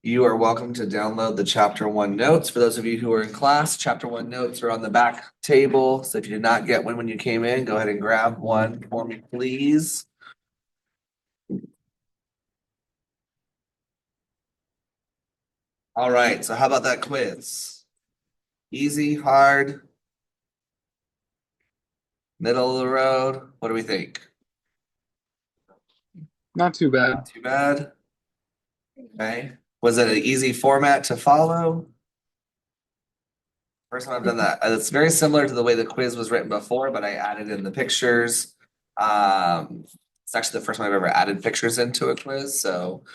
You are welcome to download the chapter one notes. For those of you who are in class, chapter one notes are on the back table. So if you did not get one when you came in, go ahead and grab one for me, please. All right, so how about that quiz? Easy, hard, middle of the road? What do we think? Not too bad. Not too bad. Okay. Was it an easy format to follow? First time I've done that. It's very similar to the way the quiz was written before, but I added in the pictures. It's actually the first time I've ever added pictures into a quiz, so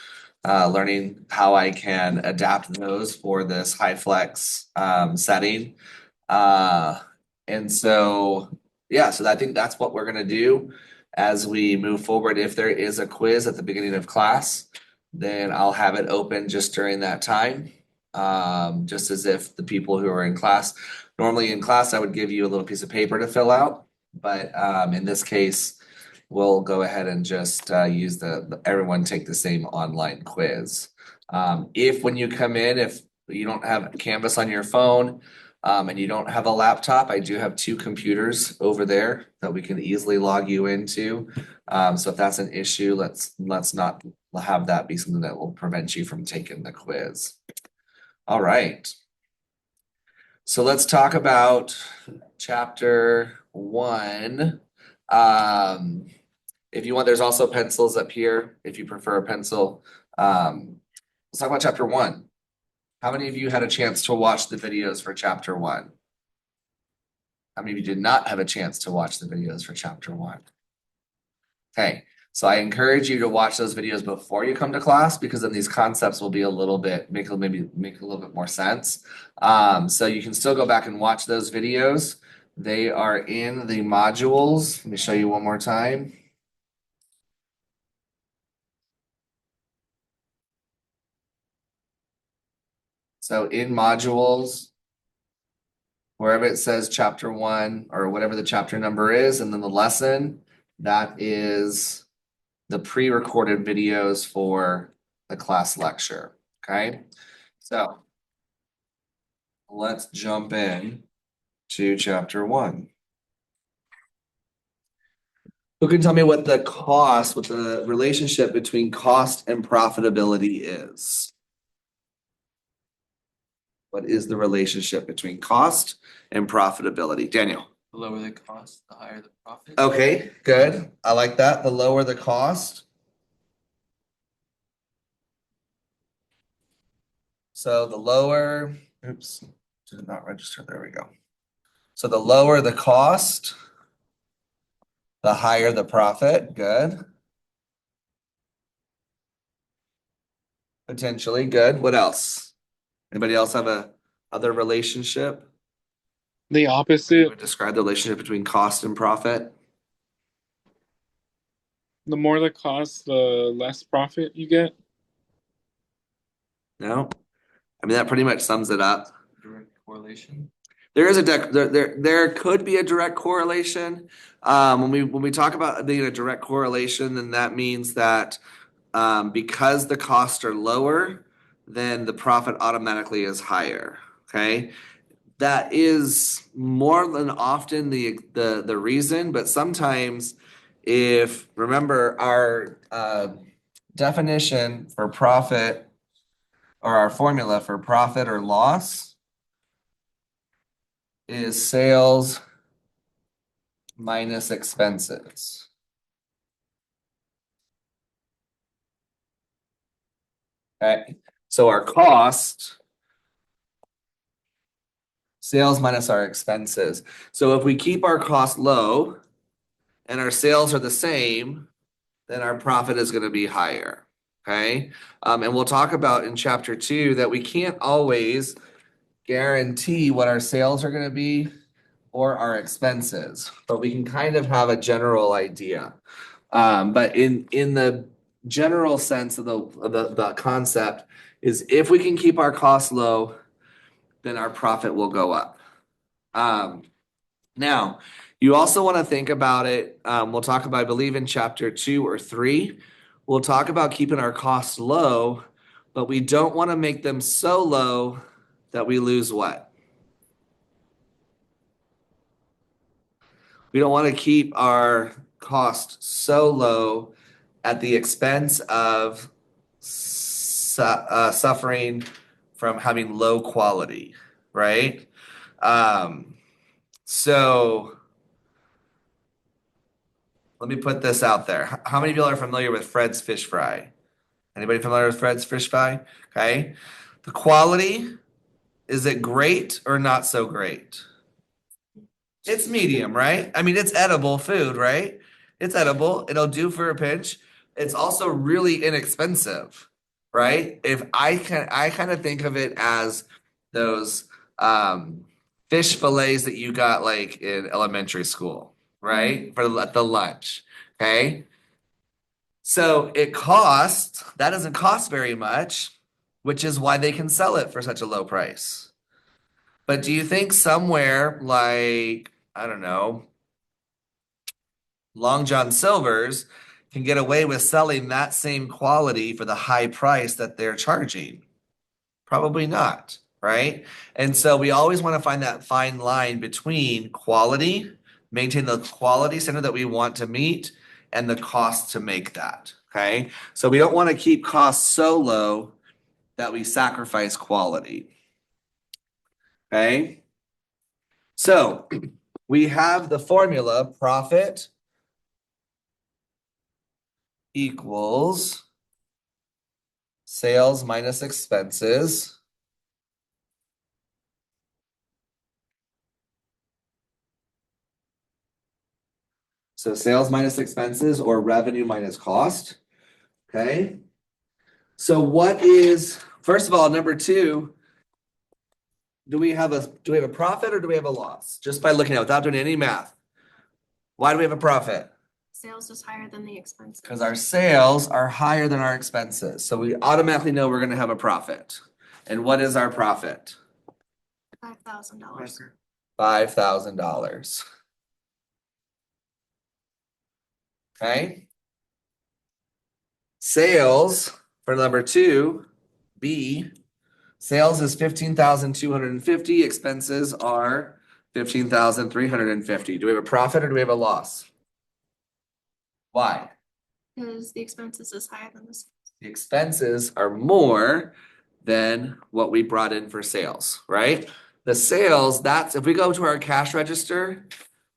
learning how I can adapt those for this high flex setting. Uh, and so, yeah, so I think that's what we're gonna do as we move forward. If there is a quiz at the beginning of class, then I'll have it open just during that time. Just as if the people who are in class, normally in class, I would give you a little piece of paper to fill out. But in this case, we'll go ahead and just use everyone take the same online quiz. If when you come in, if you don't have Canvas on your phone, and you don't have a laptop, I do have two computers over there that we can easily log you into. So if that's an issue, let's not have that be something that will prevent you from taking the quiz. All right. So let's talk about chapter one. Um, if you want, there's also pencils up here if you prefer a pencil. Let's talk about chapter one. How many of you had a chance to watch the videos for chapter one? How many of you did not have a chance to watch the videos for chapter one? Okay, so I encourage you to watch those videos before you come to class because then these concepts will be a little bit maybe make a little bit more sense. So you can still go back and watch those videos. They are in the modules. Let me show you one more time. So in modules, wherever it says chapter one or whatever the chapter number is, and then the lesson, that is the pre-recorded videos for the class lecture. Okay, so let's jump in to chapter one. Who can tell me what the relationship between cost and profitability is? What is the relationship between cost and profitability? Daniel. The lower the cost, the higher the profit. Okay, good. I like that. The lower the cost. So the lower, oops, did not register. There we go. So the lower the cost, the higher the profit. Good. Potentially good. What else? Anybody else have a other relationship? The You opposite, would describe the relationship between cost and profit? the more the cost, the less profit you get. No? I mean, that pretty much sums it up. Direct correlation. There is a there could be a direct correlation. When we talk about being a direct correlation, then that means that because the costs are lower, then the profit automatically is higher. Okay, that is more than often the reason, but sometimes if remember our definition for profit or our formula for profit or loss is sales minus expenses. Okay, so our cost, sales minus our expenses. So if we keep our cost low and our sales are the same, then our profit is going to be higher. Okay, and we'll talk about in chapter two that we can't always guarantee what our sales are going to be or our expenses, but we can kind of have a general idea. But in the general sense of the concept is if we can keep our costs low, then our profit will go up. Now, you also want to think about it. We'll talk about, I believe, in chapter two or three, we'll talk about keeping our costs low, but we don't want to make them so low that we lose what? We don't want to keep our cost so low at the expense of suffering from having low quality, right? So let me put this out there. How many people are familiar with Fred's fish fry? Anybody familiar with Fred's fish fry? Okay. The quality, is it great or not so great? It's medium, right? I mean, it's edible food, right? It's edible. It'll do for a pinch. It's also really inexpensive, right? I kind of think of it as those fish fillets that you got like in elementary school, right? For the lunch. Okay. So that doesn't cost very much, which is why they can sell it for such a low price. But do you think somewhere like, I don't know, Long John Silver's can get away with selling that same quality for the high price that they're charging? Probably not, right? And so we always want to find that fine line between quality, maintain the quality standard that we want to meet, and the cost to make that. Okay. So we don't want to keep costs so low that we sacrifice quality. Okay. So we have the formula profit equals sales minus expenses. So sales minus expenses or revenue minus cost. Okay. So first of all, number two, do we have a profit or do we have a loss? Just by looking at it without doing any math. Why do we have a profit? Sales is higher than the expenses. Because our sales are higher than our expenses. So we automatically know we're going to have a profit. And what is our profit? $5,000. $5,000. Okay. Sales for number two, B, sales is 15,250. Expenses are 15,350. Do we have a profit or do we have a loss? Why? Because the expenses is higher than the sales. The expenses are more than what we brought in for sales, right? The sales, that's if we go to our cash register,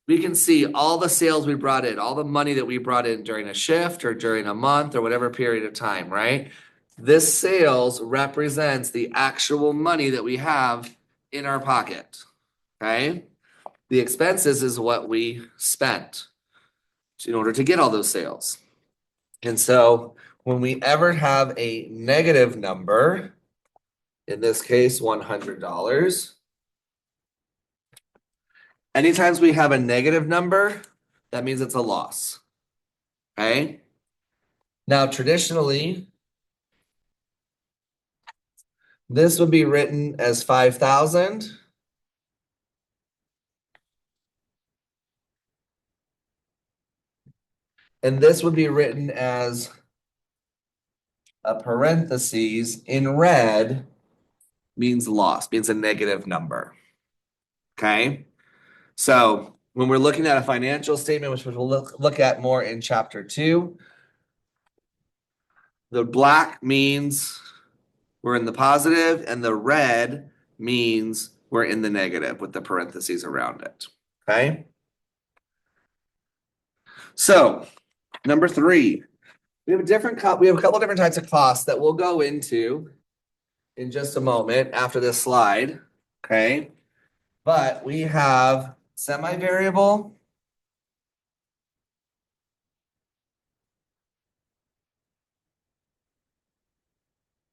we can see all the sales we brought in, all the money that we brought in during a shift or during a month or whatever period of time, right? This sales represents the actual money that we have in our pocket, okay? The expenses is what we spent in order to get all those sales. And so when we ever have a negative number, in this case, $100, anytime we have a negative number, that means it's a loss. Okay. Now, traditionally, this would be written as 5,000. And this would be written as a parentheses in red means loss, means a negative number. Okay. So when we're looking at a financial statement, which we'll look at more in chapter 2, the black means we're in the positive, and the red means we're in the negative with the parentheses around it. Okay. So number 3, we have a couple different types of costs that we'll go into in just a moment after this slide. Okay. But we have semi-variable,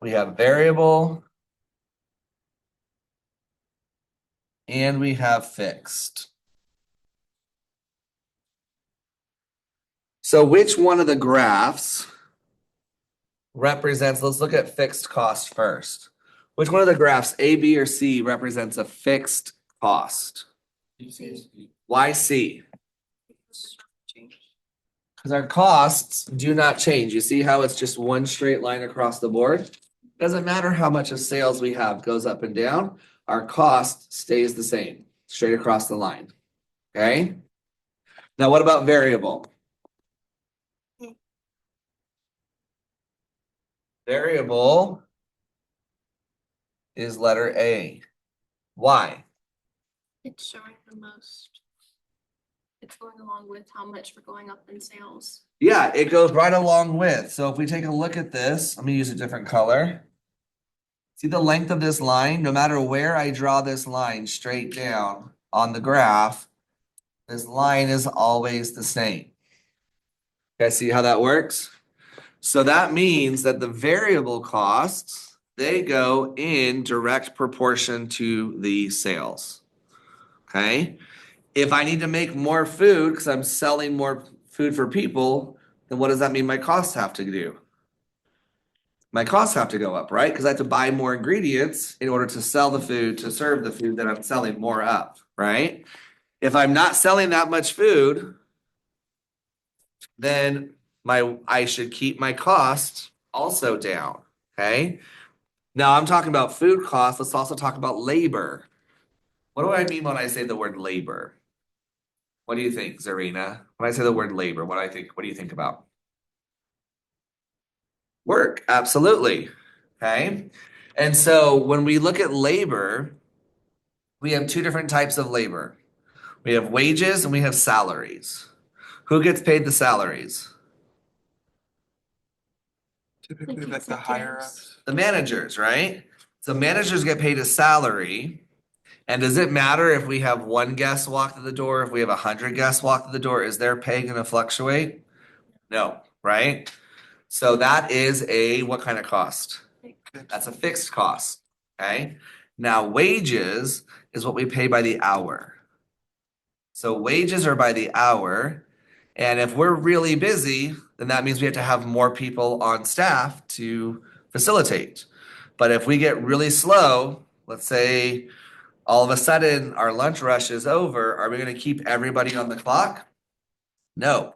we have variable, and we have fixed. So which one of the graphs represents, let's look at fixed cost first. Which one of the graphs, A, B, or C, represents a fixed cost? Why C? Because our costs do not change. You see how it's just one straight line across the board? Doesn't matter how much of sales we have goes up and down, our cost stays the same, straight across the line. Okay? Now, what about variable? Variable is letter A. Why? It's showing the most. It's going along with how much we're going up in sales. Yeah, it goes right along with. So if we take a look at this, let me use a different color. See the length of this line? No matter where I draw this line straight down on the graph, this line is always the same. Okay, see how that works? So that means that the variable costs, they go in direct proportion to the sales. Okay? If I need to make more food because I'm selling more food for people, then what does that mean my costs have to do? My costs have to go up, right? Because I have to buy more ingredients in order to sell the food, to serve the food that I'm selling more of, right? If I'm not selling that much food, then I should keep my costs also down, okay? Now I'm talking about food costs. Let's also talk about labor. What do I mean when I say the word labor? What do you think, Zarina? When I say the word labor, what do you think about? Work, absolutely. Okay. And so when we look at labor, we have two different types of labor. We have wages and we have salaries. Who gets paid the salaries? Typically, like the executives. higher ups. The managers, right? So managers get paid a salary. And does it matter if we have one guest walk through the door, if we have 100 guests walk through the door? Is their pay going to fluctuate? No, right? So that is a what kind of cost? That's a fixed cost. Okay. Now, wages is what we pay by the hour. So wages are by the hour. And if we're really busy, then that means we have to have more people on staff to facilitate. But if we get really slow, let's say all of a sudden our lunch rush is over, are we going to keep everybody on the clock? No.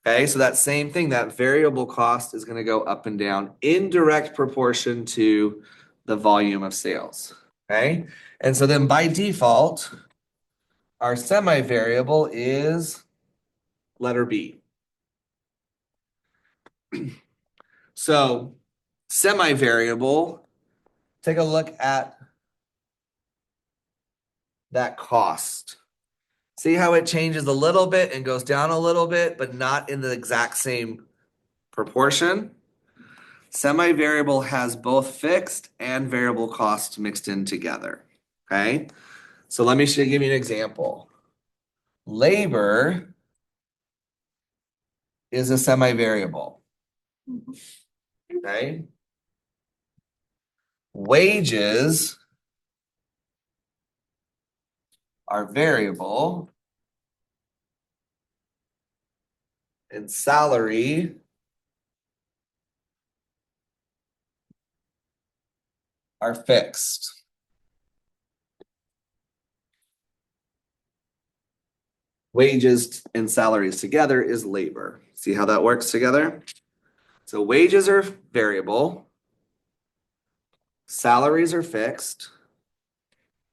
Okay, so that same thing, that variable cost is going to go up and down in direct proportion to the volume of sales. Okay, and so then by default, our semi-variable is letter B. So semi-variable, take a look at that cost. See how it changes a little bit and goes down a little bit, but not in the exact same proportion. Semi-variable has both fixed and variable costs mixed in together. Okay, so let me give you an example. Labor is a semi-variable. Okay, wages are variable, and salary are fixed. Wages and salaries together is labor. See how that works together? So wages are variable, salaries are fixed.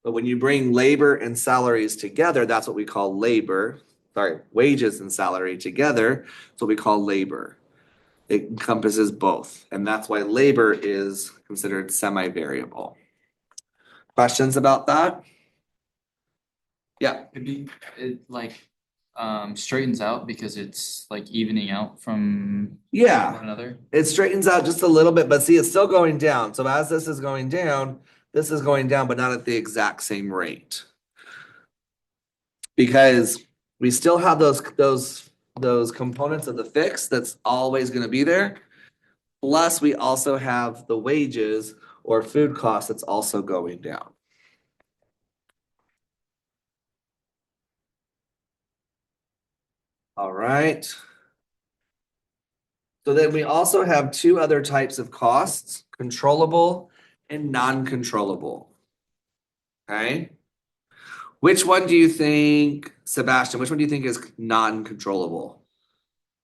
But when you bring labor and salaries together, that's what we call labor. Sorry, wages and salary together, that's what we call labor. It encompasses both, and that's why labor is considered semi-variable. Questions about that? Yeah. It like straightens out because it's like evening out from one Yeah, another. it straightens out just a little bit, but see, it's still going down. So as this is going down, this is going down, but not at the exact same rate. Because we still have those components of the fix that's always going to be there. Plus, we also have the wages or food costs that's also going down. All right. So then we also have two other types of costs, controllable and non-controllable. Okay. Which one do you think, Sebastian, which one do you think is non-controllable?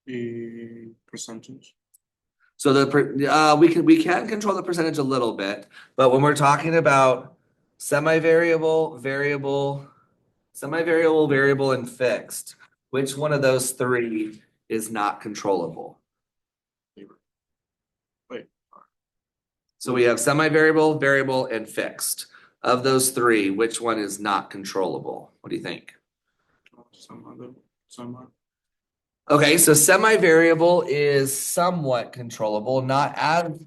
The percentage. So we can control the percentage a little bit, but when we're talking about semi-variable, variable, semi-variable, variable, and fixed, which one of those three is not controllable? Wait. So we have semi-variable, variable, and fixed. Of those three, which one is not controllable? What do you think? Some. Okay, so semi-variable is somewhat controllable, not as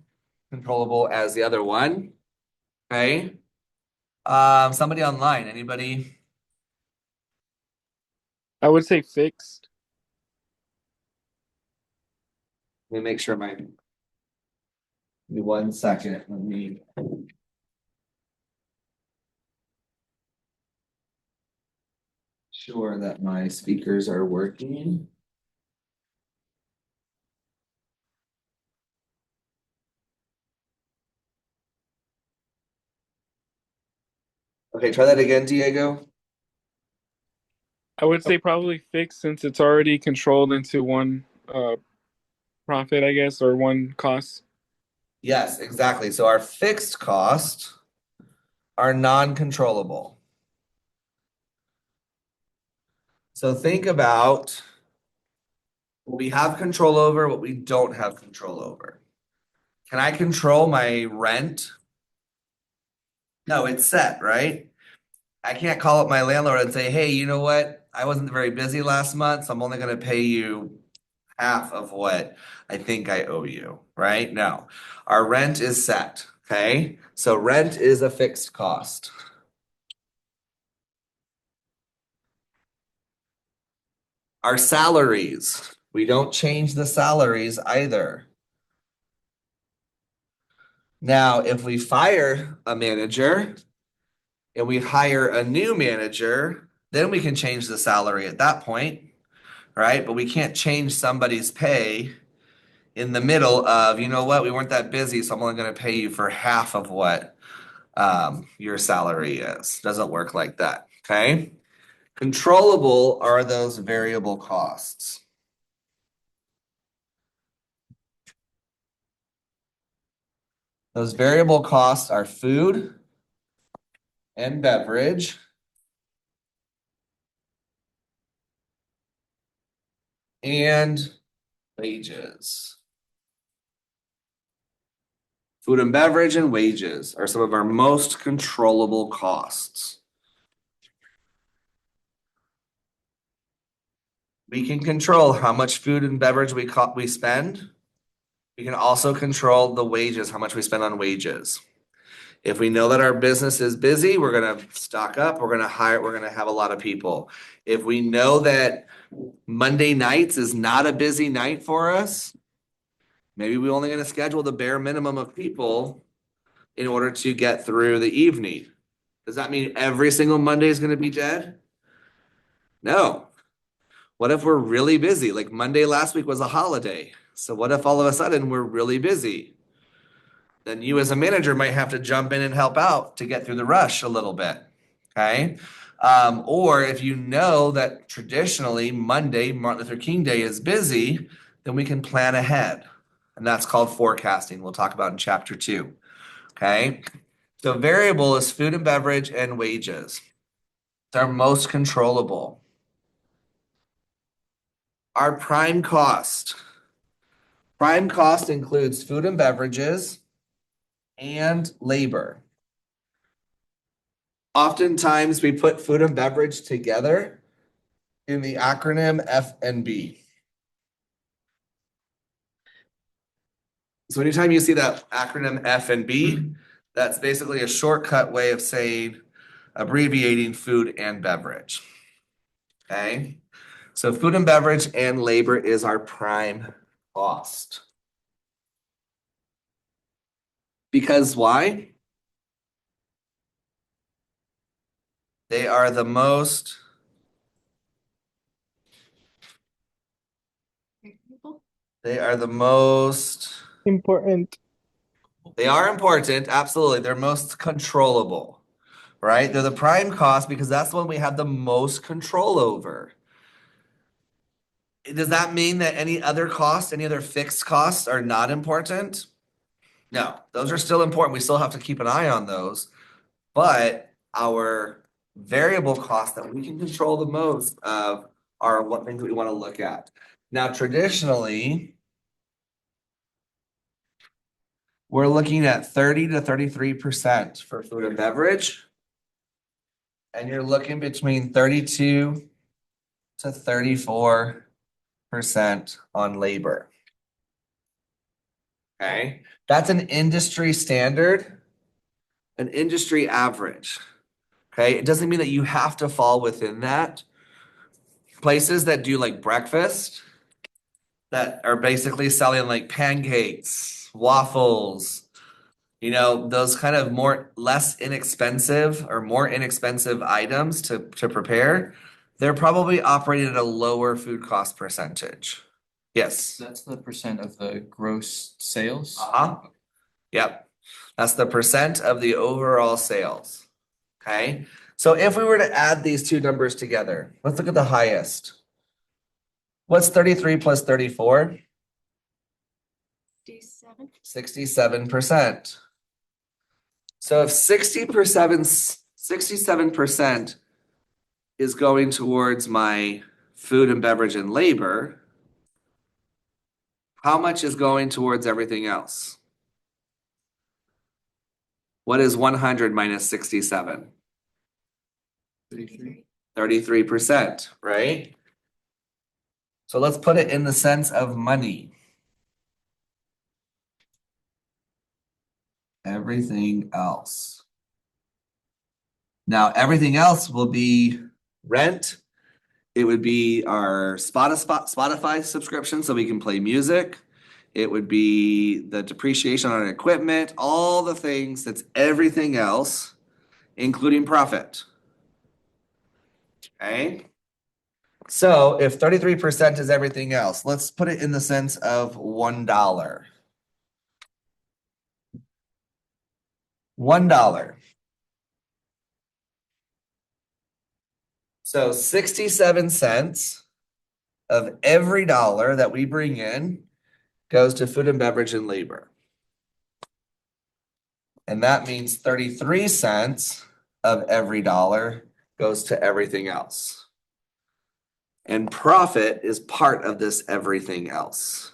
controllable as the other one. Okay. Somebody online, anybody? I would say fixed. Let me make sure my. Give me 1 second. Let me. Sure that my speakers are working. Okay, try that again, Diego. I would say probably fixed since it's already controlled into one profit, I guess, or one cost. Yes, exactly. So our fixed costs are non-controllable. So think about what we have control over, what we don't have control over. Can I control my rent? No, it's set, right? I can't call up my landlord and say, hey, you know what? I wasn't very busy last month, so I'm only going to pay you half of what I think I owe you, right? No, our rent is set, okay? So rent is a fixed cost. Our salaries, we don't change the salaries either. Now, if we fire a manager and we hire a new manager, then we can change the salary at that point, right? But we can't change somebody's pay in the middle of, you know what, we weren't that busy, so I'm only going to pay you for half of what your salary is. Doesn't work like that, okay? Controllable are those variable costs. Those variable costs are food and beverage and wages. Food and beverage and wages are some of our most controllable costs. We can control how much food and beverage we spend. We can also control the wages, how much we spend on wages. If we know that our business is busy, we're going to stock up, we're going to hire, we're going to have a lot of people. If we know that Monday nights is not a busy night for us, maybe we're only going to schedule the bare minimum of people in order to get through the evening. Does that mean every single Monday is going to be dead? No. What if we're really busy? Like Monday last week was a holiday. So what if all of a sudden we're really busy? Then you as a manager might have to jump in and help out to get through the rush a little bit. Okay. Or if you know that traditionally Monday, Martin Luther King Day is busy, then we can plan ahead. And that's called forecasting. We'll talk about in chapter 2. Okay. So variable is food and beverage and wages. It's our most controllable. Our prime cost. Prime cost includes food and beverages and labor. Oftentimes we put food and beverage together in the acronym F&B. So anytime you see that acronym F&B, that's basically a shortcut way of saying abbreviating food and beverage. Okay. So food and beverage and labor is our prime cost. Because why? They are the most they are the most Important. they are important, absolutely. They're most controllable, right? They're the prime cost because that's the one we have the most control over. Does that mean that any other costs, any other fixed costs are not important? No, those are still important. We still have to keep an eye on those. But our variable costs that we can control the most of are what things we want to look at. Now, traditionally, we're looking at 30 to 33% for food and beverage. And you're looking between 32 to 34% on labor. Okay, that's an industry standard, an industry average. Okay, it doesn't mean that you have to fall within that. Places that do like breakfast, that are basically selling like pancakes, waffles, those kind of less inexpensive or more inexpensive items to prepare, they're probably operating at a lower food cost percentage. Yes. That's the percent of the gross sales? Uh-huh. Yep. That's the percent of the overall sales. Okay. So if we were to add these two numbers together, let's look at the highest. What's 33 plus 34? 67%. So if 67% is going towards my food and beverage and labor, how much is going towards everything else? What is 100 minus 67? 33%, right? So let's put it in the sense of money. Everything else. Now, everything else will be rent. It would be our Spotify subscription so we can play music. It would be the depreciation on equipment, all the things that's everything else, including profit. Okay. So if 33% is everything else, let's put it in the sense of $1. $1. So 67 cents of every dollar that we bring in goes to food and beverage and labor. And that means 33 cents of every dollar goes to everything else. And profit is part of this everything else.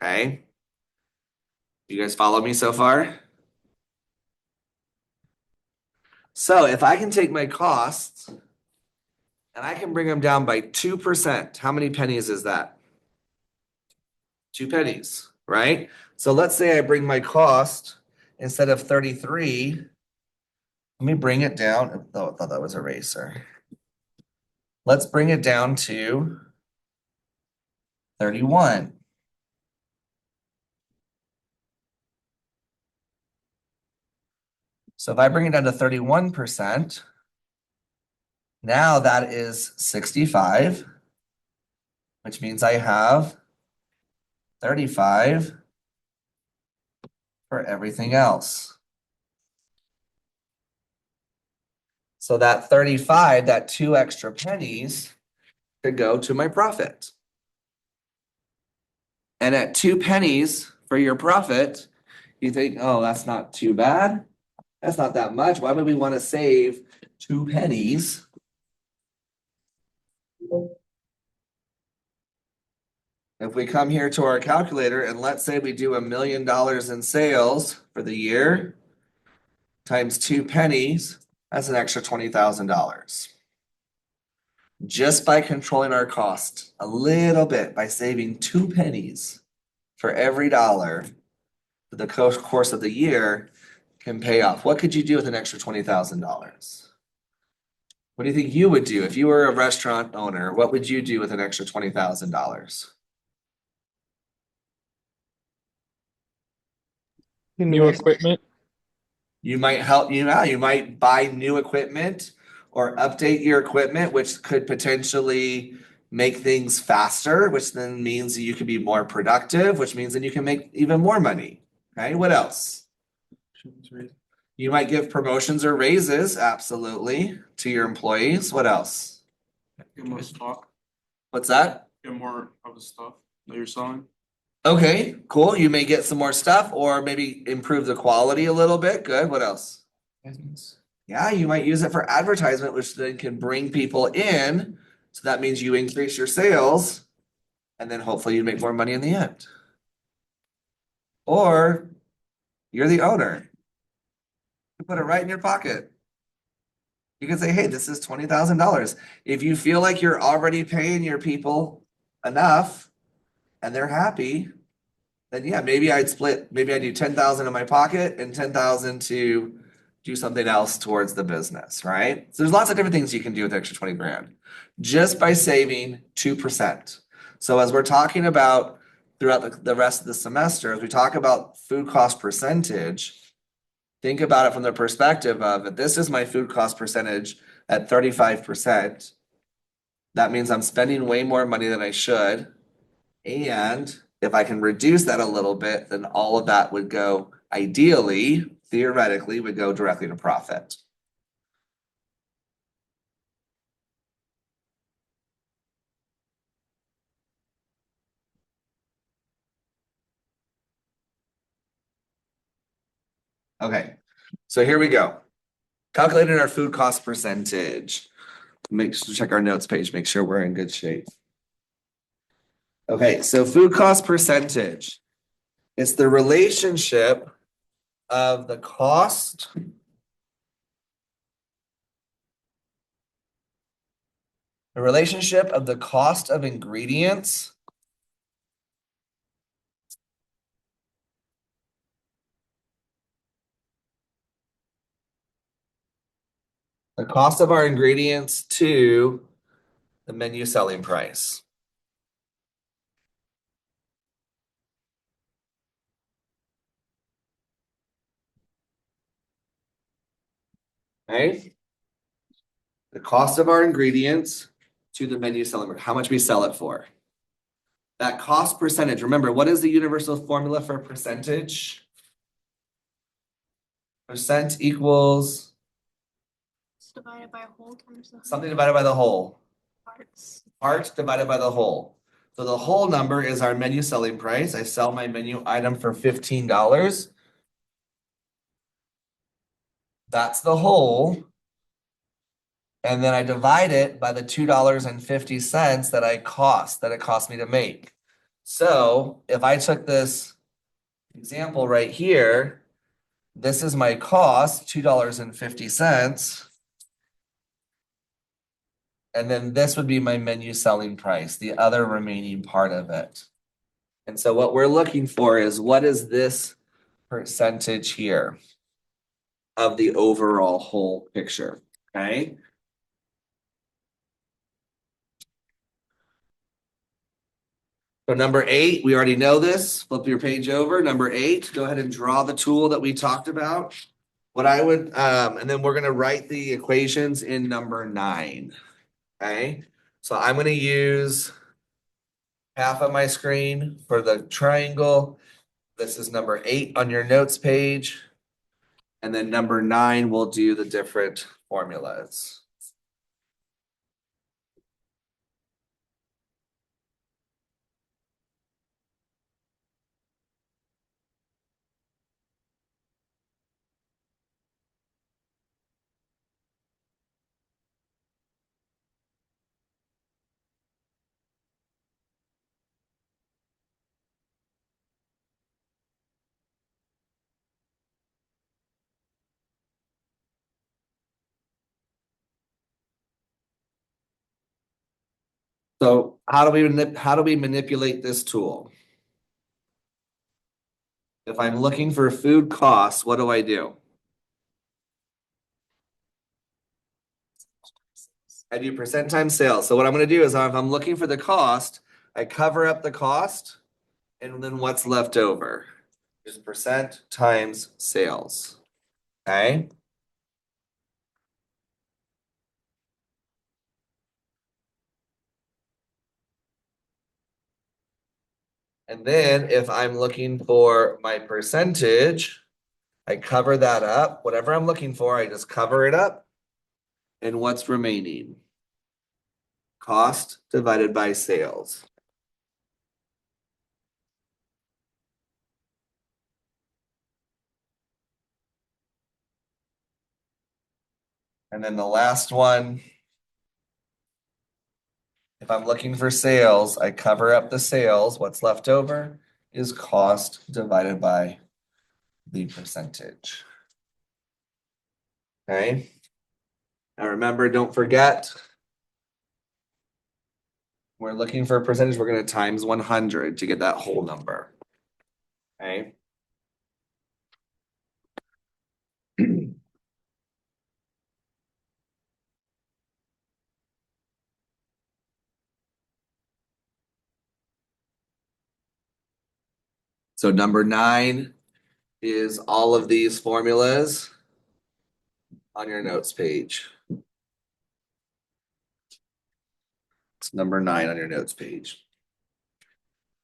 Okay? You guys follow me so far? So if I can take my costs and I can bring them down by 2%, how many pennies is that? 2 pennies, right? So let's say I bring my cost instead of 33, let me bring it down. Oh, I thought that was eraser. Let's bring it down to 31. So if I bring it down to 31%, now that is 65, which means I have 35 for everything else. So that 35, that 2 extra pennies, could go to my profit. And at 2 pennies for your profit, you think, oh, that's not too bad. That's not that much. Why would we want to save 2 pennies? If we come here to our calculator and let's say we do $1 million in sales for the year times 2 pennies, that's an extra $20,000. Just by controlling our cost a little bit, by saving 2 pennies for every dollar for the course of the year can pay off. What could you do with an extra $20,000? What do you think you would do if you were a restaurant owner? What would you do with an extra $20,000? New equipment. You might help you out. You might buy new equipment or update your equipment, which could potentially make things faster, which then means you could be more productive, which means then you can make even more money. Okay, what else? You might give promotions or raises, absolutely, to your employees. What else? Get more stock. What's that? Get more of the stuff that you're selling. Okay, cool. You may get some more stuff or maybe improve the quality a little bit. Good. What else? Yeah, you might use it for advertisement, which then can bring people in. So that means you increase your sales and then hopefully you make more money in the end. Or you're the owner. You put it right in your pocket. You can say, hey, this is $20,000. If you feel like you're already paying your people enough and they're happy, then yeah, maybe maybe I do 10,000 in my pocket and 10,000 to do something else towards the business, right? So there's lots of different things you can do with the extra 20 grand just by saving 2%. So as we're talking about throughout the rest of the semester, as we talk about food cost percentage, think about it from the perspective of if this is my food cost percentage at 35%, that means I'm spending way more money than I should. And if I can reduce that a little bit, then all of that would go, ideally, theoretically, would go directly to profit. Okay, so here we go. Calculating our food cost percentage. Make sure check our notes page, make sure we're in good shape. Okay, so food cost percentage. It's the relationship of the cost of ingredients the cost of our ingredients to the menu selling price. Okay? The cost of our ingredients to the menu selling price, how much we sell it for. That cost percentage, remember, what is the universal formula for percentage? Percent equals It's divided by a whole times the something divided by the whole. parts. Part divided by the whole. So the whole number is our menu selling price. I sell my menu item for $15. That's the whole. And then I divide it by the $2.50 that it cost me to make. So if I took this example right here, this is my cost, $2.50. And then this would be my menu selling price, the other remaining part of it. And so what we're looking for is what is this percentage here of the overall whole picture, okay? So number 8, we already know this. Flip your page over. Number 8, go ahead and draw the tool that we talked about. What I would, and then we're gonna write the equations in number 9, okay? So I'm gonna use half of my screen for the triangle. This is number 8 on your notes page. And then number 9, we'll do the different formulas. So how do we manipulate this tool? If I'm looking for food costs, what do I do? I do percent times sales. So what I'm going to do is if I'm looking for the cost, I cover up the cost and then what's left over is percent times sales. Okay. And then if I'm looking for my percentage, I cover that up. Whatever I'm looking for, I just cover it up. And what's remaining? Cost divided by sales. And then the last one, if I'm looking for sales, I cover up the sales. What's left over is cost divided by the percentage. Okay. Now remember, don't forget, we're looking for a percentage. We're going to times 100 to get that whole number. Okay. So number 9 is all of these formulas on your notes page. It's number 9 on your notes page.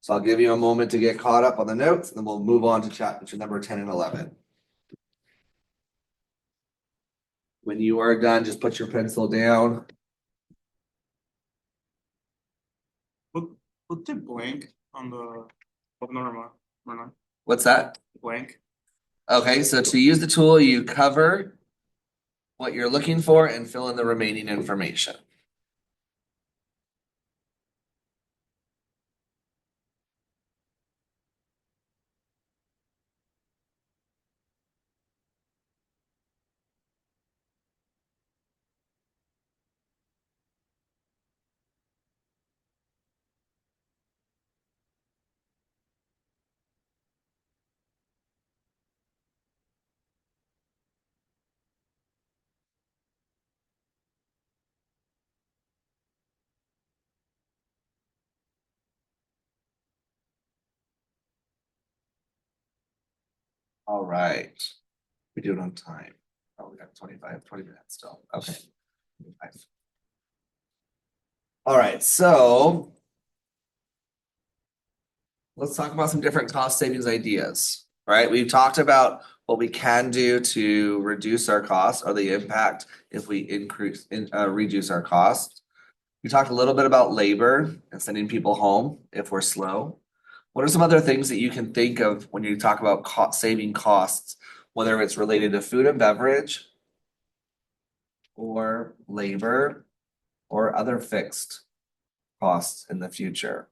So I'll give you a moment to get caught up on the notes, and then we'll move on to chapter number 10 and 11. When you are done, just put your pencil down. Put the blank on the, oh, no, never mind. What's that? Blank. Okay, so to use the tool, you cover what you're looking for and fill in the remaining information. All right. We do it on time. Oh, we got 20 minutes still. Okay. 25. All right, so let's talk about some different cost savings ideas. All right, we've talked about what we can do to reduce our costs or the impact if we reduce our costs. We talked a little bit about labor and sending people home if we're slow. What are some other things that you can think of when you talk about saving costs, whether it's related to food and beverage or labor or other fixed costs in the future?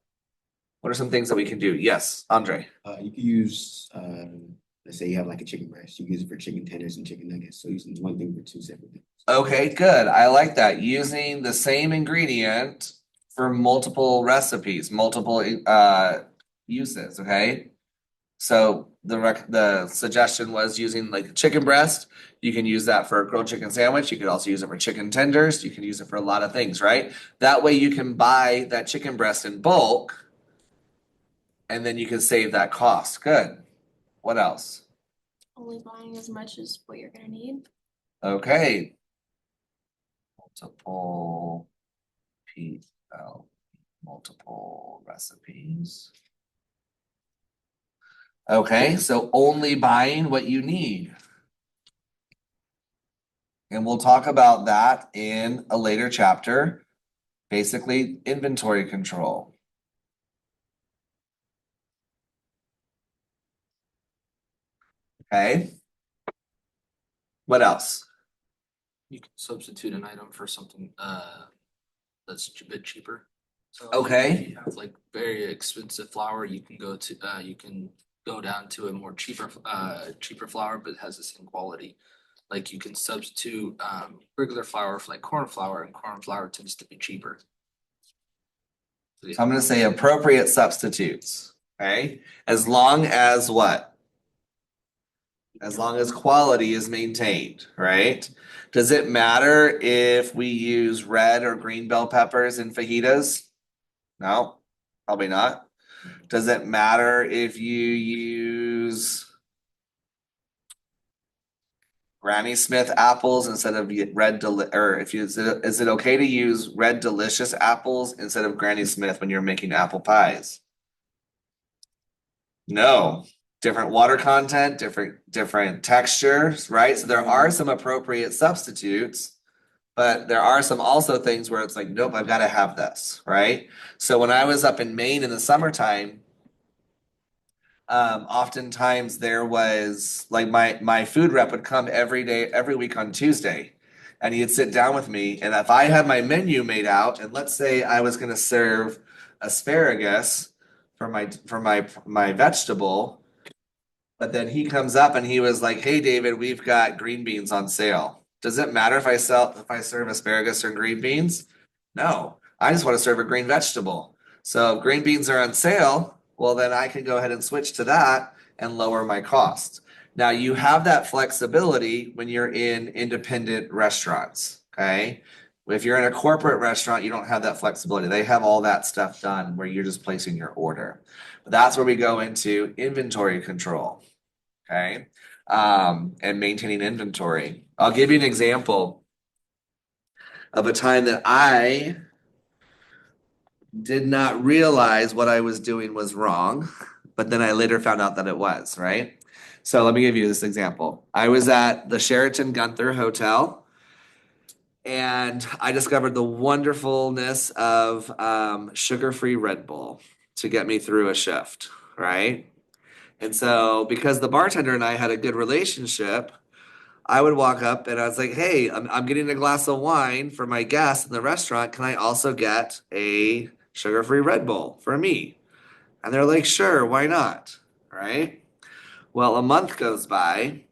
What are some things that we can do? Yes, Andre. You could use, let's say you have like a chicken breast, you use it for chicken tenders and chicken nuggets. So using one thing for two separate things. Okay, good. I like that. Using the same ingredient for multiple recipes, multiple uses, okay? So the suggestion was using like chicken breast. You can use that for a grilled chicken sandwich. You could also use it for chicken tenders. You can use it for a lot of things, right? That way you can buy that chicken breast in bulk and then you can save that cost. Good. What else? Only buying as much as what you're gonna need. Okay. Multiple multiple recipes. Okay, so only buying what you need. And we'll talk about that in a later chapter. Basically, inventory control. Okay. What else? You can substitute an item for something that's a bit cheaper. So Okay. if you have like very expensive flour, you can go down to a more cheaper flour, but it has the same quality. Like you can substitute regular flour for like corn flour, and corn flour tends to be cheaper. So I'm going to say appropriate substitutes. Okay. As long as what? As long as quality is maintained, right? Does it matter if we use red or green bell peppers in fajitas? No, probably not. Does it matter if you use Granny Smith apples instead of or if you is it okay to use red delicious apples instead of Granny Smith when you're making apple pies? No. Different water content, different textures, right? So there are some appropriate substitutes, But there are some also things where it's like, nope, I've gotta have this, right? So when I was up in Maine in the summertime, oftentimes there was like my food rep would come every day, every week on Tuesday, and he'd sit down with me. And if I had my menu made out, and let's say I was going to serve asparagus for my vegetable, but then he comes up and he was like, "Hey, David, we've got green beans on sale. Does it matter if I serve asparagus or green beans? No, I just want to serve a green vegetable. So if green beans are on sale, well, then I can go ahead and switch to that and lower my costs. Now you have that flexibility when you're in independent restaurants, okay? If you're in a corporate restaurant, you don't have that flexibility. They have all that stuff done where you're just placing your order. But that's where we go into inventory control, okay? And maintaining inventory. I'll give you an example of a time that I did not realize what I was doing was wrong, but then I later found out that it was, right? So let me give you this example. I was at the Sheraton Gunther Hotel and I discovered the wonderfulness of sugar-free Red Bull to get me through a shift, right? And so because the bartender and I had a good relationship, I would walk up and I was like, "Hey, I'm getting a glass of wine for my guests in the restaurant. Can I also get a sugar-free Red Bull for me?" And they're like, "Sure, why not?" Right? Well, a month goes by,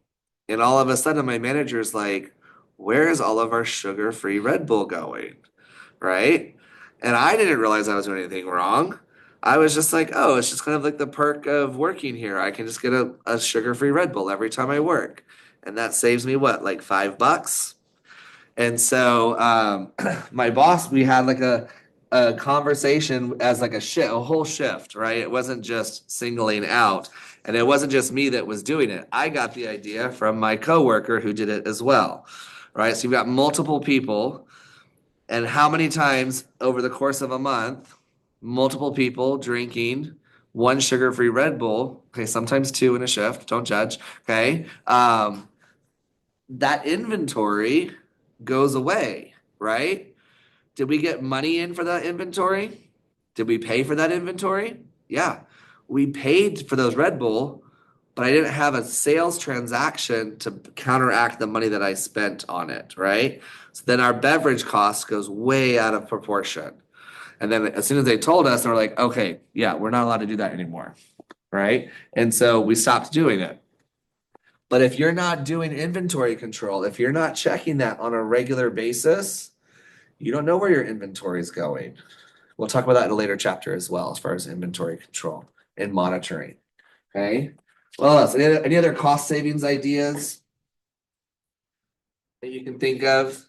and all of a sudden my manager's like, "Where is all of our sugar-free Red Bull going?" Right? And I didn't realize I was doing anything wrong. I was just like, "Oh, it's just kind of like the perk of working here. I can just get a sugar-free Red Bull every time I work." And that saves me what, like $5? And so my boss, we had like a conversation as like a whole shift, right? It wasn't just singling out. And it wasn't just me that was doing it. I got the idea from my coworker who did it as well. Right? So you've got multiple people, and how many times over the course of a month, multiple people drinking one sugar-free Red Bull, okay, sometimes two in a shift, don't judge, okay? That inventory goes away, right? Did we get money in for that inventory? Did we pay for that inventory? Yeah. We paid for those Red Bull, but I didn't have a sales transaction to counteract the money that I spent on it, right? So then our beverage cost goes way out of proportion. And then as soon as they told us, they were like, "Okay, yeah, we're not allowed to do that anymore." Right? And so we stopped doing it. But if you're not doing inventory control, if you're not checking that on a regular basis, you don't know where your inventory is going. We'll talk about that in a later chapter as well, as far as inventory control and monitoring. Okay. Well, else? Any other cost savings ideas that you can think of?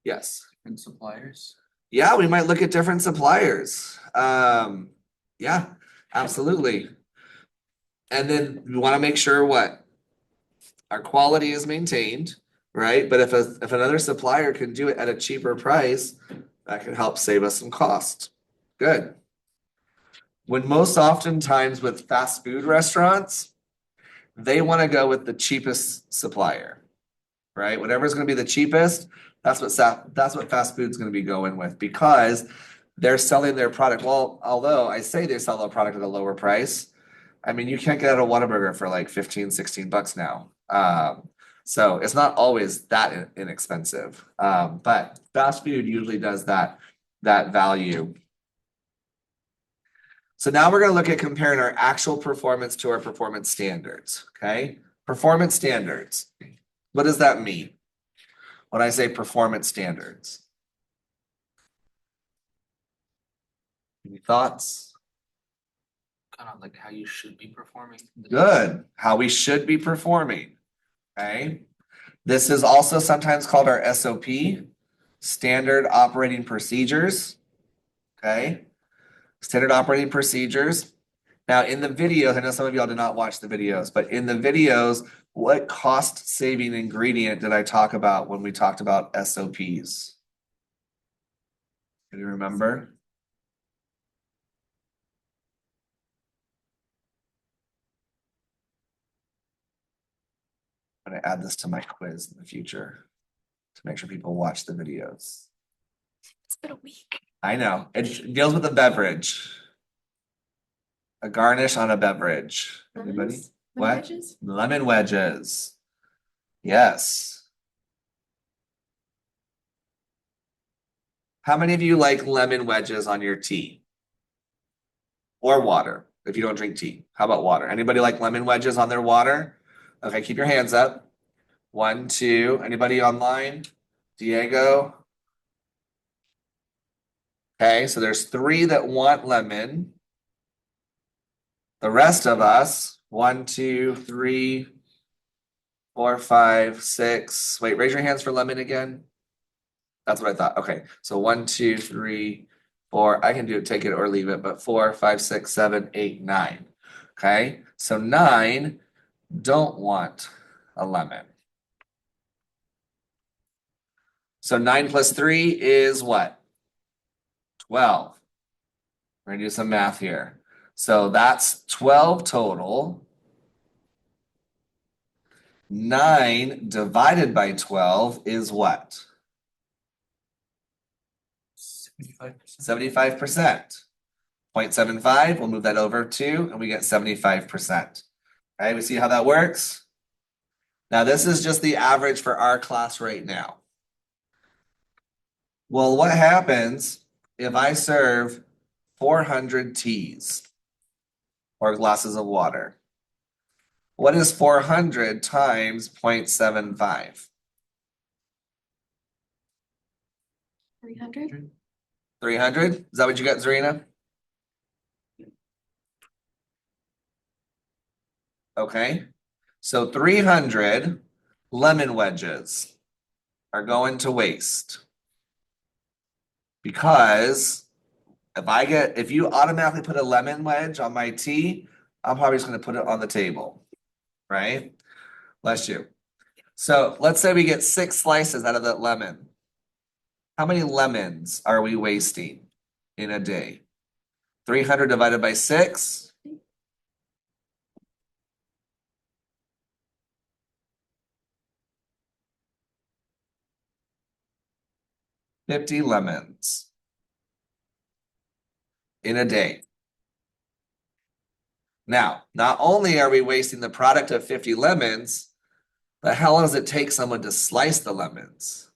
Yes. And suppliers. Yeah, we might look at different suppliers. Yeah, absolutely. And then we want to make sure what our quality is maintained, right? But if another supplier can do it at a cheaper price, that can help save us some cost. Good. When most oftentimes with fast food restaurants, they want to go with the cheapest supplier, right? Whatever's going to be the cheapest, that's what fast food's going to be going with because they're selling their product. Well, although I say they sell their product at a lower price, I mean, you can't get out a Whataburger for like 15, $16 now. So it's not always that inexpensive. But fast food usually does that value. So now we're going to look at comparing our actual performance to our performance standards. Okay. Performance standards. What does that mean when I say performance standards? Any thoughts? Kind of like how you should be performing. Good. How we should be performing. Okay. This is also sometimes called our SOP, standard operating procedures. Okay. Standard operating procedures. Now, in the videos, I know some of y'all did not watch the videos, but in the videos, what cost saving ingredient did I talk about when we talked about SOPs? Can you remember? I'm going to add this to my quiz in the future. to make sure people watch the videos. It's been a week. I know, it deals with a beverage. A garnish on a beverage. Anybody? Lemons? What? Lemon wedges? Lemon wedges. Yes. How many of you like lemon wedges on your tea? Or water, if you don't drink tea. How about water? Anybody like lemon wedges on their water? Okay, keep your hands up. 1, 2. Anybody online? Diego? Okay, so there's 3 that want lemon. The rest of us, 1, 2, 3, 4, 5, 6. Wait, raise your hands for lemon again. That's what I thought. Okay, so 1, 2, 3, 4. I can do it, take it or leave it, but 4, 5, 6, 7, 8, 9. Okay, so 9 don't want a lemon. So 9 plus 3 is what? 12. We're gonna do some math here. So that's 12 total. 9 divided by 12 is what? 75%. 0.75, we'll move that over 2, and we get 75%. Okay, we see how that works? Now, this is just the average for our class right now. Well, what happens if I serve 400 teas or glasses of water? What is 400 times 0.75? 300? 300? Is that what you got, Zarina? Okay, so 300 lemon wedges are going to waste. Because if you automatically put a lemon wedge on my tea, I'm probably just gonna put it on the table, right? Bless you. So let's say we get 6 slices out of that lemon. How many lemons are we wasting in a day? 300 divided by 6? $50 lemons in a day. Now, not only are we wasting the product of 50 lemons, but how long does it take someone to slice the lemons?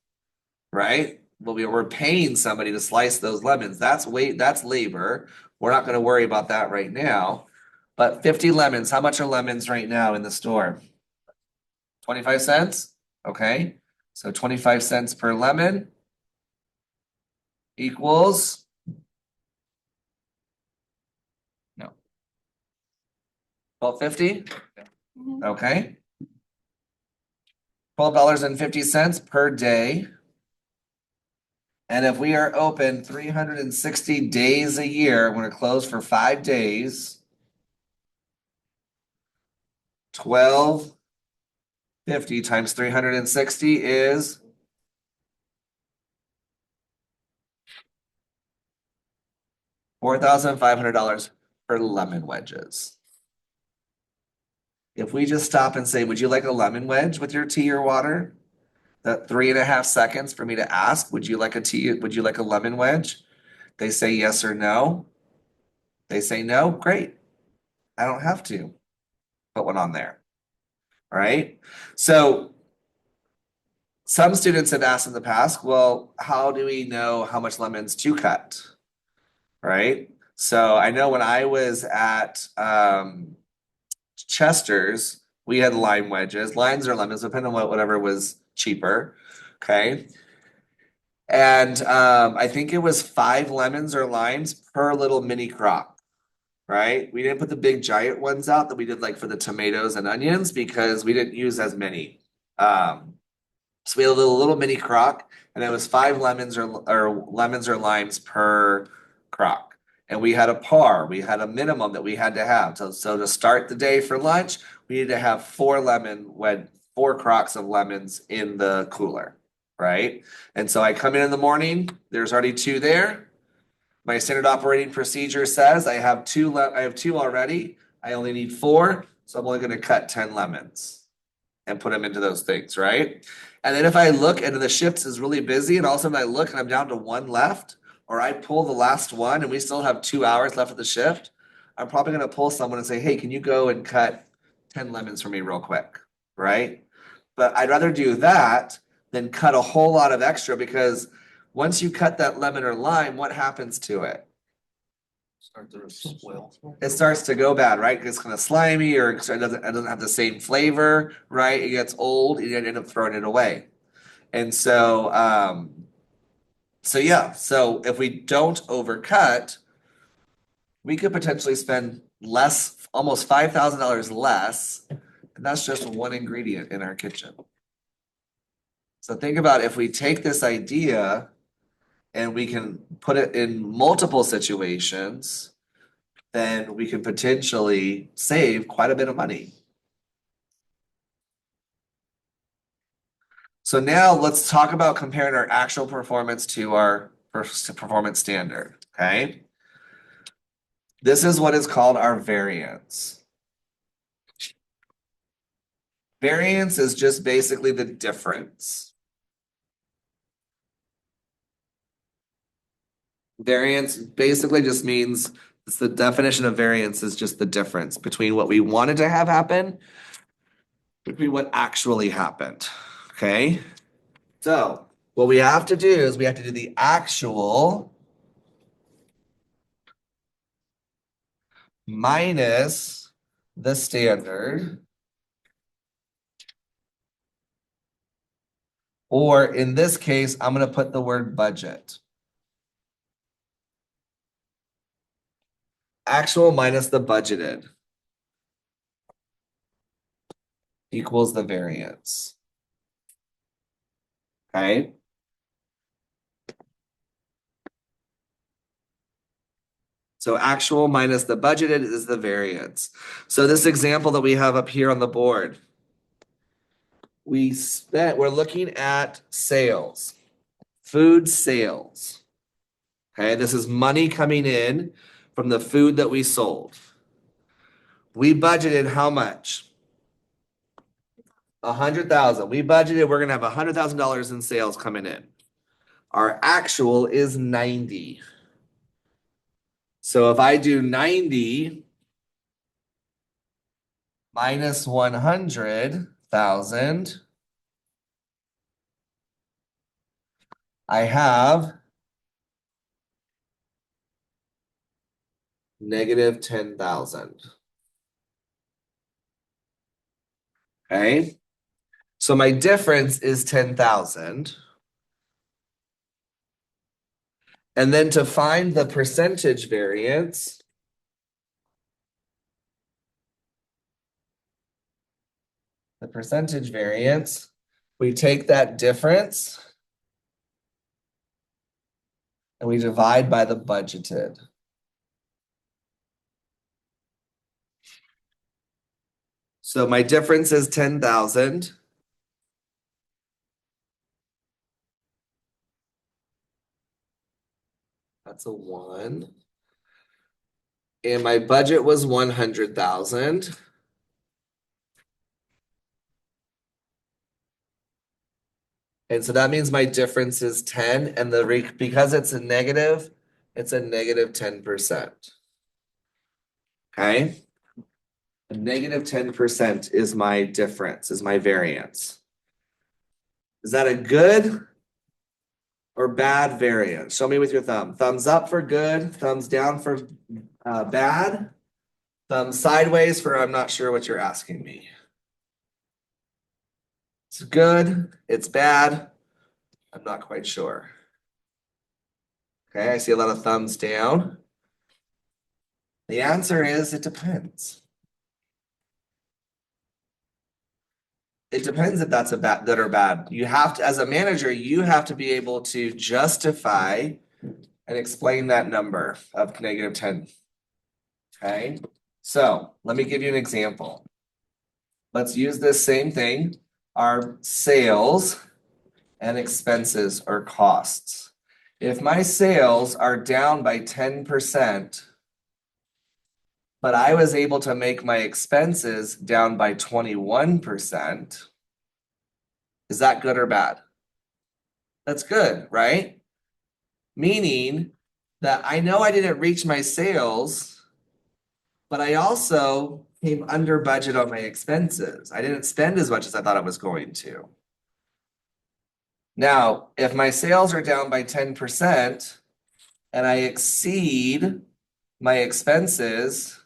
Right? Well, we're paying somebody to slice those lemons. That's labor. We're not going to worry about that right now. But 50 lemons, how much are lemons right now in the store? 25 cents? Okay. So 25 cents per lemon equals No. $12.50. Mhm. Okay. $12.50 per day. And if we are open 360 days a year, we're going to close for 5 days. 12.50 times 360 is $4,500 for lemon wedges. If we just stop and say, would you like a lemon wedge with your tea or water? That 3.5 seconds for me to ask, would you like a lemon wedge? They say yes or no. They say no, great. I don't have to put one on there. All right. So some students have asked in the past, well, how do we know how much lemons to cut? Right. So I know when I was at Chester's, we had lime wedges, limes or lemons, depending on whatever was cheaper. Okay. And I think it was 5 lemons or limes per little mini crock. Right? We didn't put the big giant ones out that we did like for the tomatoes and onions because we didn't use as many. So we had a little mini crock, and it was 5 lemons or lemons or limes per crock. And we had a par, we had a minimum that we had to have. So to start the day for lunch, we needed to have 4 crocks of lemons in the cooler, right? And so I come in the morning, there's already 2 there. My standard operating procedure says I have 2 already. I only need 4, so I'm only going to cut 10 lemons. and put them into those things, right? And then if I look and the shift is really busy and all of a sudden I look and I'm down to one left, or I pull the last one and we still have 2 hours left of the shift, I'm probably gonna pull someone and say, hey, can you go and cut 10 lemons for me real quick, right? But I'd rather do that than cut a whole lot of extra because once you cut that lemon or lime, what happens to it? Start to spoil. It starts to go bad, right? It's kind of slimy or it doesn't have the same flavor, right? It gets old and you end up throwing it away. And so yeah, so if we don't overcut, we could potentially spend less, almost $5,000 less, and that's just one ingredient in our kitchen. So think about if we take this idea and we can put it in multiple situations, then we can potentially save quite a bit of money. So now let's talk about comparing our actual performance to our performance standard, okay? This is what is called our variance. Variance is just basically the difference. Variance basically just means, it's the definition of variance is just the difference between what we wanted to have happen, between what actually happened, okay? So what we have to do is we have to do the actual minus the standard. Or in this case, I'm gonna put the word budget. Actual minus the budgeted equals the variance. Okay? So actual minus the budgeted is the variance. So this example that we have up here on the board, we're looking at sales, food sales. Okay, this is money coming in from the food that we sold. We budgeted how much? 100,000. We budgeted we're gonna have $100,000 in sales coming in. Our actual is 90. So if I do 90 minus 100,000, I have negative 10,000. Okay, so my difference is 10,000. And then to find the percentage variance, we take that difference and we divide by the budgeted. So my difference is 10,000. That's a 1. And my budget was 100,000. And so that means my difference is 10, and because it's a negative 10%. Okay? A negative 10% is my difference, is my variance. Is that a good or bad variance? Show me with your thumb. Thumbs up for good, thumbs down for bad, thumbs sideways for I'm not sure what you're asking me. It's good, it's bad, I'm not quite sure. Okay, I see a lot of thumbs down. The answer is it depends. It depends if that's a bad, good or bad. You have to, as a manager, you have to be able to justify and explain that number of negative 10. Okay, so let me give you an example. Let's use this same thing, our sales and expenses or costs. If my sales are down by 10%, but I was able to make my expenses down by 21%, Is that good or bad? That's good, right? Meaning that I know I didn't reach my sales, but I also came under budget on my expenses. I didn't spend as much as I thought I was going to. Now, if my sales are down by 10% and I exceed my expenses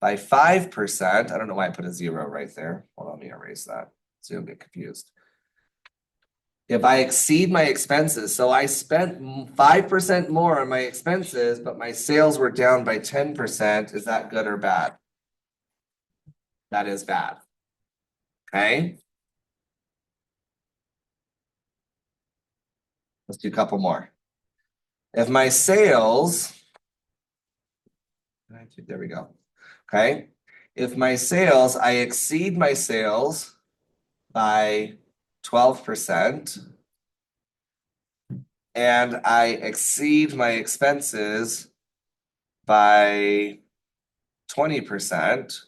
by 5%, I don't know why I put a 0 right there. Hold on, let me erase that so you don't get confused. If I exceed my expenses, so I spent 5% more on my expenses, but my sales were down by 10%, is that good or bad? That is bad. Okay. Let's do a couple more. If my sales, there we go. Okay. If my sales, I exceed my sales by 12% and I exceed my expenses by 20%,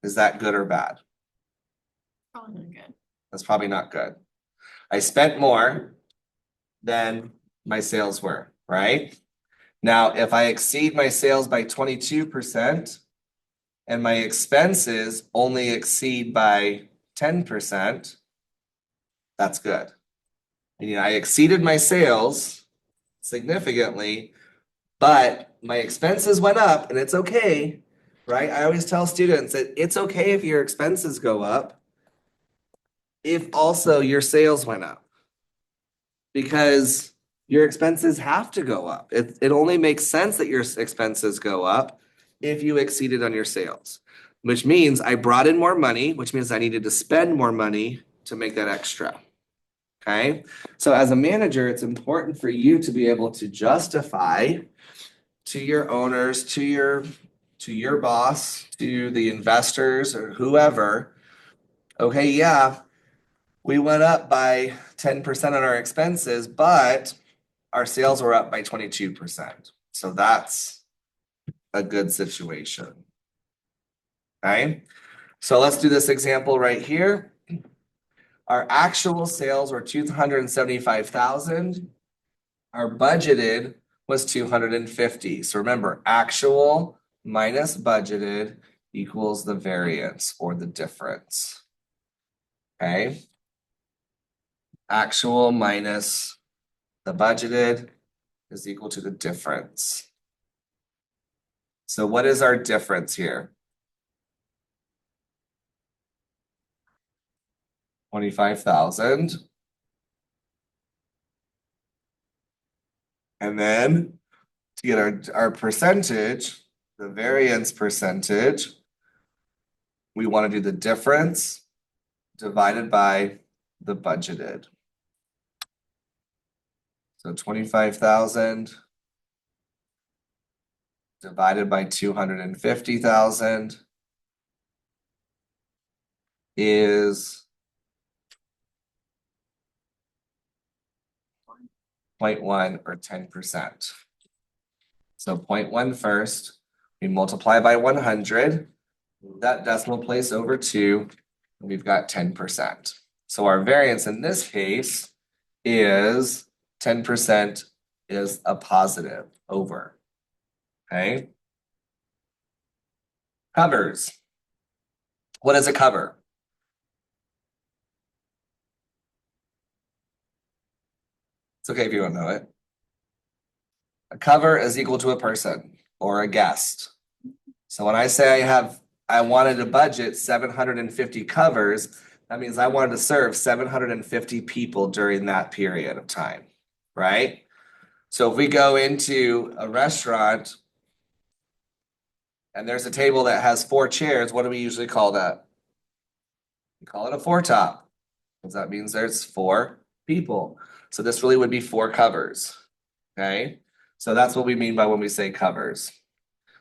is that good or bad? Probably not good. That's probably not good. I spent more than my sales were, right? Now, if I exceed my sales by 22% and my expenses only exceed by 10%, that's good. Meaning I exceeded my sales significantly, but my expenses went up and it's okay, right? I always tell students that it's okay if your expenses go up if also your sales went up. Because your expenses have to go up. It only makes sense that your expenses go up if you exceeded on your sales, which means I brought in more money, which means I needed to spend more money to make that extra. Okay. So as a manager, it's important for you to be able to justify to your owners, to your boss, to the investors or whoever, okay, yeah, we went up by 10% on our expenses, but our sales were up by 22%. So that's a good situation. Okay. So let's do this example right here. Our actual sales were 275,000. Our budgeted was 250. So remember, actual minus budgeted equals the variance or the difference. Okay. Actual minus the budgeted is equal to the difference. So what is our difference here? 25,000. And then to get our percentage, the variance percentage, we want to do the difference divided by the budgeted. So 25,000 divided by 250,000 is 0.1 or 10%. So 0.1 first, we multiply by 100, that decimal place over 2, and we've got 10%. So our variance in this case is 10% is a positive over. Okay. Covers. What is a cover? It's okay if you don't know it. A cover is equal to a person or a guest. So when I say I wanted to budget 750 covers, that means I wanted to serve 750 people during that period of time, right? So if we go into a restaurant and there's a table that has 4 chairs, what do we usually call that? We call it a 4-top, because that means there's 4 people. So this really would be 4 covers, okay? So that's what we mean by when we say covers.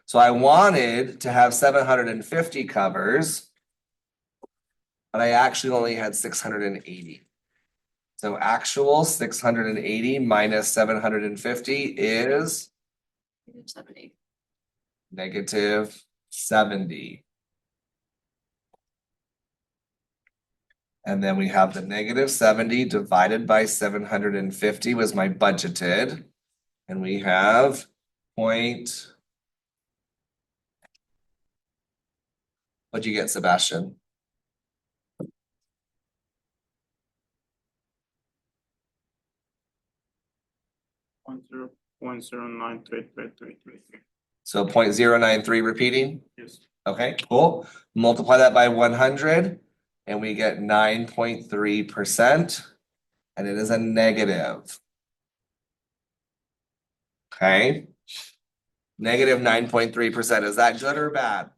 So I wanted to have 750 covers, but I actually only had 680. So actual 680 minus 750 is -70. negative 70. And then we have the -70 divided by 750 was my budgeted. And we have point. What'd you get, Sebastian? 0.0.093333. So 0.093 repeating? Yes. Okay, cool. Multiply that by 100 and we get 9.3%. And it is a negative. Okay. Negative 9.3%. Is that good or bad?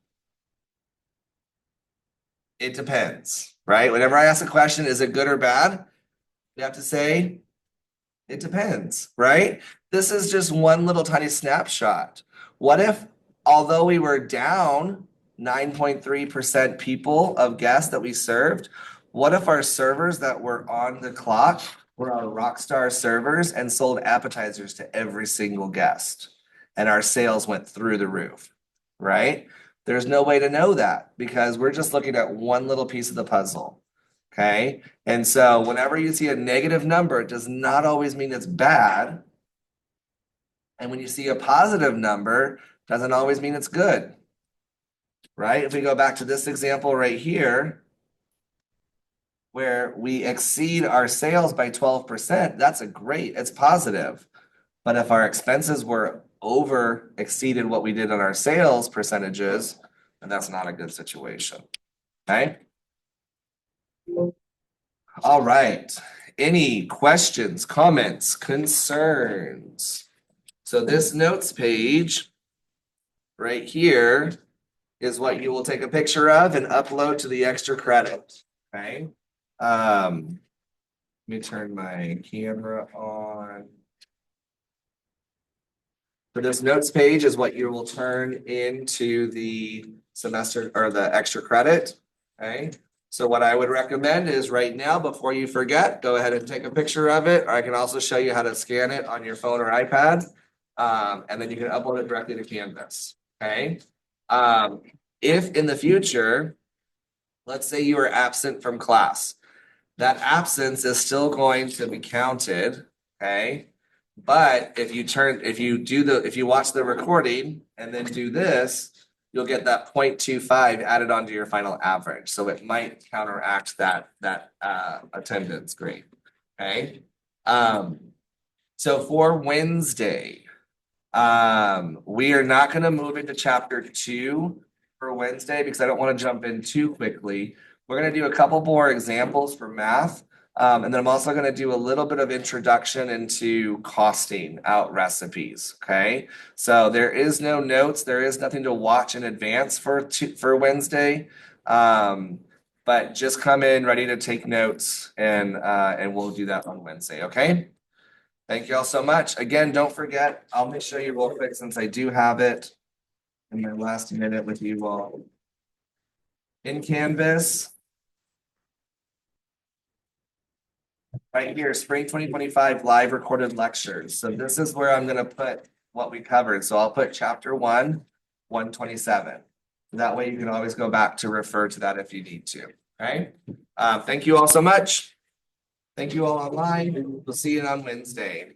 It depends, right? Whenever I ask a question, is it good or bad? We have to say, it depends, right? This is just one little tiny snapshot. What if, although we were down 9.3% people of guests that we served, what if our servers that were on the clock were our rockstar servers and sold appetizers to every single guest? And our sales went through the roof, right? There's no way to know that because we're just looking at one little piece of the puzzle. Okay. And so whenever you see a negative number, it does not always mean it's bad. And when you see a positive number, doesn't always mean it's good. Right? If we go back to this example right here, where we exceed our sales by 12%, that's it's positive. But if our expenses were over exceeded what we did on our sales percentages, then that's not a good situation. Okay. All right. Any questions, comments, concerns? So this notes page right here is what you will take a picture of and upload to the extra credit. Okay. Let me turn my camera on. So this notes page is what you will turn into the semester or the extra credit. Okay. So what I would recommend is right now, before you forget, go ahead and take a picture of it. Or I can also show you how to scan it on your phone or iPad. And then you can upload it directly to Canvas. Okay. If in the future, let's say you are absent from class, that absence is still going to be counted. Okay. But if you watch the recording and then do this, you'll get that 0.25 added onto your final average. So it might counteract that attendance grade. Okay. So for Wednesday, we are not going to move into chapter 2 for Wednesday because I don't want to jump in too quickly. We're going to do a couple more examples for math. And then I'm also going to do a little bit of introduction into costing out recipes. Okay. So there is no notes. There is nothing to watch in advance for Wednesday. But just come in ready to take notes and we'll do that on Wednesday. Okay. Thank you all so much. Again, don't forget, I'll make sure you real quick since I do have it in my last minute with you all. In Canvas. Right here, spring 2025 live recorded lectures. So this is where I'm going to put what we covered. So I'll put chapter 1, 127. That way you can always go back to refer to that if you need to. Okay. Thank you all so much. Thank you all online. We'll see you on Wednesday.